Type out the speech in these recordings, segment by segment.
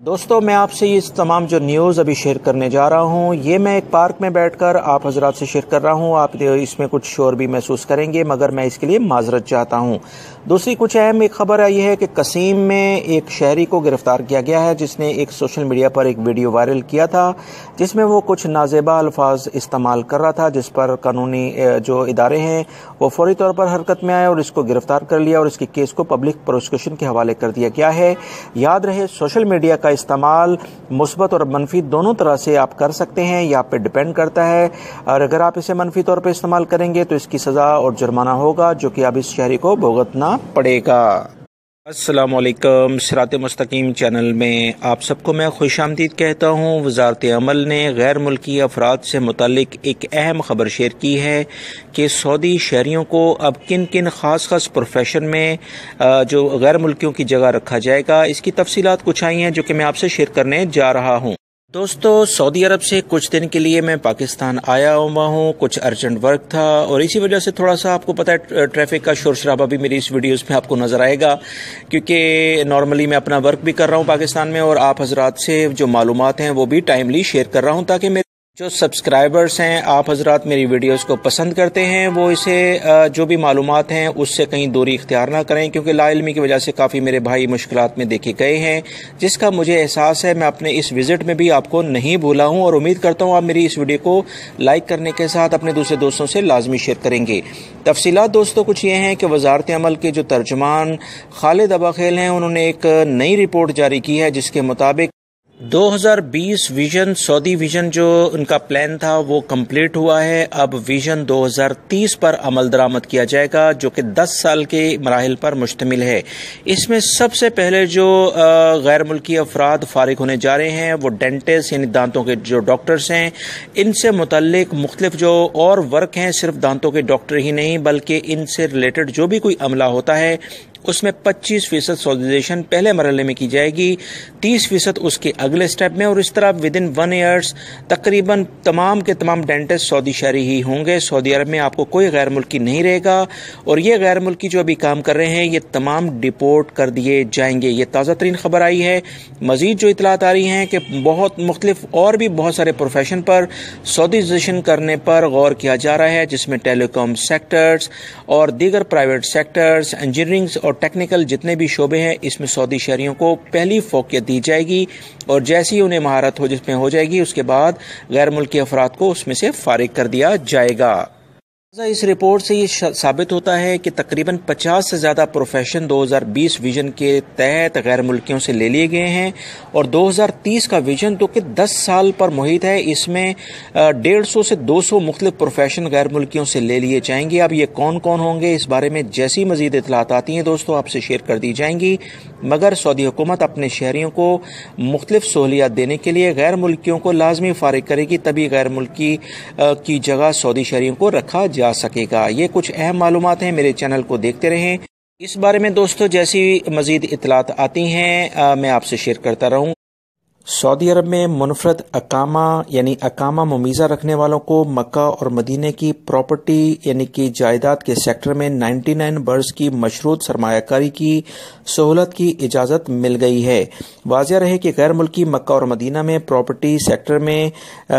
دوستو میں آپ سے اس تمام جو نیوز ابھی شیئر کرنے جا رہا ہوں یہ میں ایک پارک میں بیٹھ کر آپ حضرات سے شیئر کر رہا ہوں. آپ اس میں کچھ شور بھی محسوس کریں گے مگر میں اس کے لیے معذرت چاہتا ہوں. دوسری کچھ اہم ایک خبر آئی ہے کہ قصیم میں ایک شہری کو گرفتار کیا گیا ہے جس نے ایک سوشل میڈیا پر ایک ویڈیو وائرل کیا تھا جس میں وہ کچھ نازیبا الفاظ استعمال کر رہا تھا, جس پر قانونی جو ادارے ہیں وہ فوری طور پر حرکت میں آئے اور اس کو گرفتار کر لیا اور اس کے کیس کو پبلک پروسیکیوشن کے حوالے کر دیا گیا ہے. یاد رہے سوشل میڈیا کا استعمال مثبت اور منفی دونوں طرح سے آپ کر سکتے ہیں, یہ آپ پہ ڈیپینڈ کرتا ہے. اور اگر آپ اسے منفی طور پہ استعمال کریں گے تو اس کی سزا اور جرمانہ ہوگا جو کہ اب اس شہری کو بھگتنا پڑے گا. السلام علیکم. صراط مستقیم چینل میں آپ سب کو میں خوش آمدید کہتا ہوں. وزارت عمل نے غیر ملکی افراد سے متعلق ایک اہم خبر شیئر کی ہے کہ سعودی شہریوں کو اب کن کن خاص پروفیشن میں جو غیر ملکیوں کی جگہ رکھا جائے گا. اس کی تفصیلات کچھ آئی ہیں جو کہ میں آپ سے شیئر کرنے جا رہا ہوں. دوستو سعودی عرب سے کچھ دن کے لیے میں پاکستان آیا ہوا ہوں, کچھ ارجنٹ ورک تھا اور اسی وجہ سے تھوڑا سا آپ کو پتہ ہے ٹریفک کا شور شرابہ بھی میری اس ویڈیوز میں آپ کو نظر آئے گا, کیونکہ نارملی میں اپنا ورک بھی کر رہا ہوں پاکستان میں اور آپ حضرات سے جو معلومات ہیں وہ بھی ٹائملی شیئر کر رہا ہوں تاکہ میرے جو سبسکرائبرز ہیں آپ حضرات میری ویڈیوز کو پسند کرتے ہیں وہ اسے جو بھی معلومات ہیں اس سے کہیں دوری اختیار نہ کریں, کیونکہ لا علمی کی وجہ سے کافی میرے بھائی مشکلات میں دیکھے گئے ہیں جس کا مجھے احساس ہے. میں اپنے اس وزٹ میں بھی آپ کو نہیں بھولا ہوں اور امید کرتا ہوں آپ میری اس ویڈیو کو لائک کرنے کے ساتھ اپنے دوسرے دوستوں سے لازمی شیئر کریں گے. تفصیلات دوستوں کچھ یہ ہیں کہ وزارت عمل کے جو ترجمان خالد اباخیل ہیں انہوں نے ایک نئی رپورٹ جاری کی ہے جس کے مطابق 2020 ویژن سعودی ویژن جو ان کا پلان تھا وہ کمپلیٹ ہوا ہے. اب ویژن 2030 پر عمل درآمد کیا جائے گا جو کہ 10 سال کے مراحل پر مشتمل ہے. اس میں سب سے پہلے جو غیر ملکی افراد فارغ ہونے جا رہے ہیں وہ ڈینٹسٹ یعنی دانتوں کے جو ڈاکٹرز ہیں, ان سے متعلق مختلف جو اور ورک ہیں, صرف دانتوں کے ڈاکٹر ہی نہیں بلکہ ان سے ریلیٹڈ جو بھی کوئی عملہ ہوتا ہے اس میں 25% سعودیزیشن پہلے مرحلے میں کی جائے گی, 30% اس کے اگلے سٹیپ میں, اور اس طرح ودن 1 ایئرز تقریباً تمام کے تمام ڈینٹسٹ سعودی شہری ہی ہوں گے. سعودی عرب میں آپ کو کوئی غیر ملکی نہیں رہے گا اور یہ غیر ملکی جو ابھی کام کر رہے ہیں یہ تمام ڈپورٹ کر دیے جائیں گے. یہ تازہ ترین خبر آئی ہے. مزید جو اطلاعات آ رہی ہیں کہ بہت مختلف اور بھی بہت سارے پروفیشن پر سعودیزیشن کرنے پر غور کیا جا رہا ہے جس میں ٹیلی کام سیکٹرز اور دیگر پرائیویٹ سیکٹرز, انجینئرنگ اور ٹیکنیکل جتنے بھی شعبے ہیں اس میں سعودی شہریوں کو پہلی فوقیت دی جائے گی اور جیسی انہیں مہارت جس میں ہو جائے گی اس کے بعد غیر ملکی افراد کو اس میں سے فارغ کر دیا جائے گا. اس رپورٹ سے یہ ثابت ہوتا ہے کہ تقریباً 50 سے زیادہ پروفیشن 2020 ویژن کے تحت غیر ملکیوں سے لے لیے گئے ہیں اور 2030 کا ویژن تو کہ 10 سال پر محیط ہے, اس میں 150 سے 200 مختلف پروفیشن غیر ملکیوں سے لے لیے جائیں گے. اب یہ کون کون ہوں گے اس بارے میں جیسی مزید اطلاعات آتی ہیں دوستو آپ سے شیئر کر دی جائیں گی, مگر سعودی حکومت اپنے شہریوں کو مختلف سہولیات دینے کے لیے غیر ملکیوں کو لازمی فارغ کرے گی, تبھی غیر ملکی کی جگہ سعودی شہریوں کو رکھا جا سکے گا. یہ کچھ اہم معلومات ہیں, میرے چینل کو دیکھتے رہیں. اس بارے میں دوستو جیسی مزید اطلاعات آتی ہیں میں آپ سے شیئر کرتا رہوں. سعودی عرب میں منفرد اقامہ یعنی اقامہ ممیزہ رکھنے والوں کو مکہ اور مدینہ کی پراپرٹی یعنی کہ جائیداد کے سیکٹر میں 99 برس کی مشروط سرمایہ کاری کی سہولت کی اجازت مل گئی ہے. واضح رہے کہ غیر ملکی مکہ اور مدینہ میں پراپرٹی سیکٹر میں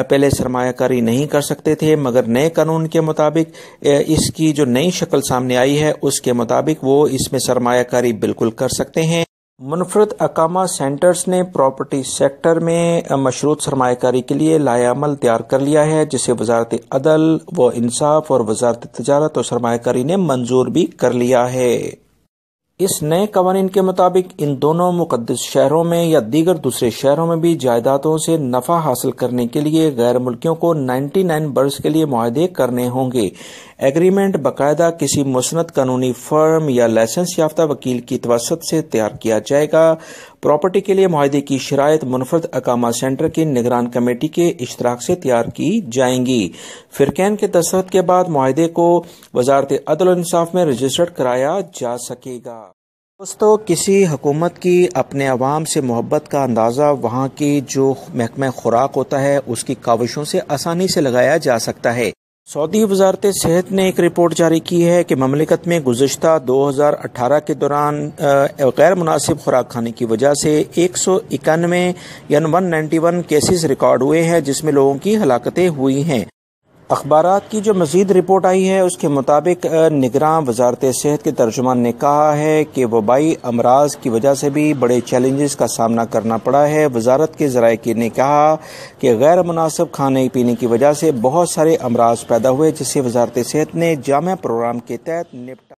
پہلے سرمایہ کاری نہیں کر سکتے تھے, مگر نئے قانون کے مطابق اس کی جو نئی شکل سامنے آئی ہے اس کے مطابق وہ اس میں سرمایہ کاری بالکل کر سکتے ہیں. منفرد اقامہ سینٹرز نے پراپرٹی سیکٹر میں مشروط سرمایہ کاری کے لیے لائحہ عمل تیار کر لیا ہے جسے وزارت عدل و انصاف اور وزارت تجارت اور سرمایہ کاری نے منظور بھی کر لیا ہے. اس نئے قوانین کے مطابق ان دونوں مقدس شہروں میں یا دیگر دوسرے شہروں میں بھی جائیدادوں سے نفع حاصل کرنے کے لیے غیر ملکیوں کو 99 برس کے لیے معاہدے کرنے ہوں گے. ایگریمنٹ باقاعدہ کسی مسند قانونی فرم یا لائسنس یافتہ وکیل کی توسط سے تیار کیا جائے گا. پراپرٹی کے لیے معاہدے کی شرائط منفرد اقامہ سینٹر کی نگران کمیٹی کے اشتراک سے تیار کی جائیں گی. فرقین کے دستخط کے بعد معاہدے کو وزارت عدل و انصاف میں رجسٹرڈ کرایا جا سکے گا. دوستو کسی حکومت کی اپنے عوام سے محبت کا اندازہ وہاں کی جو محکمہ خوراک ہوتا ہے اس کی کاوشوں سے آسانی سے لگایا جا سکتا ہے. سعودی وزارت صحت نے ایک رپورٹ جاری کی ہے کہ مملکت میں گزشتہ 2018 کے دوران غیر مناسب خوراک کھانے کی وجہ سے 191 یعنی 191 کیسز ریکارڈ ہوئے ہیں، جس میں لوگوں کی ہلاکتیں ہوئی ہیں۔ اخبارات کی جو مزید رپورٹ آئی ہے اس کے مطابق نگراں وزارت صحت کے ترجمان نے کہا ہے کہ وبائی امراض کی وجہ سے بھی بڑے چیلنجز کا سامنا کرنا پڑا ہے۔ وزارت کے ذرائع نے کہا کہ غیر مناسب کھانے پینے کی وجہ سے بہت سارے امراض پیدا ہوئے، جسے وزارت صحت نے جامع پروگرام کے تحت نپٹا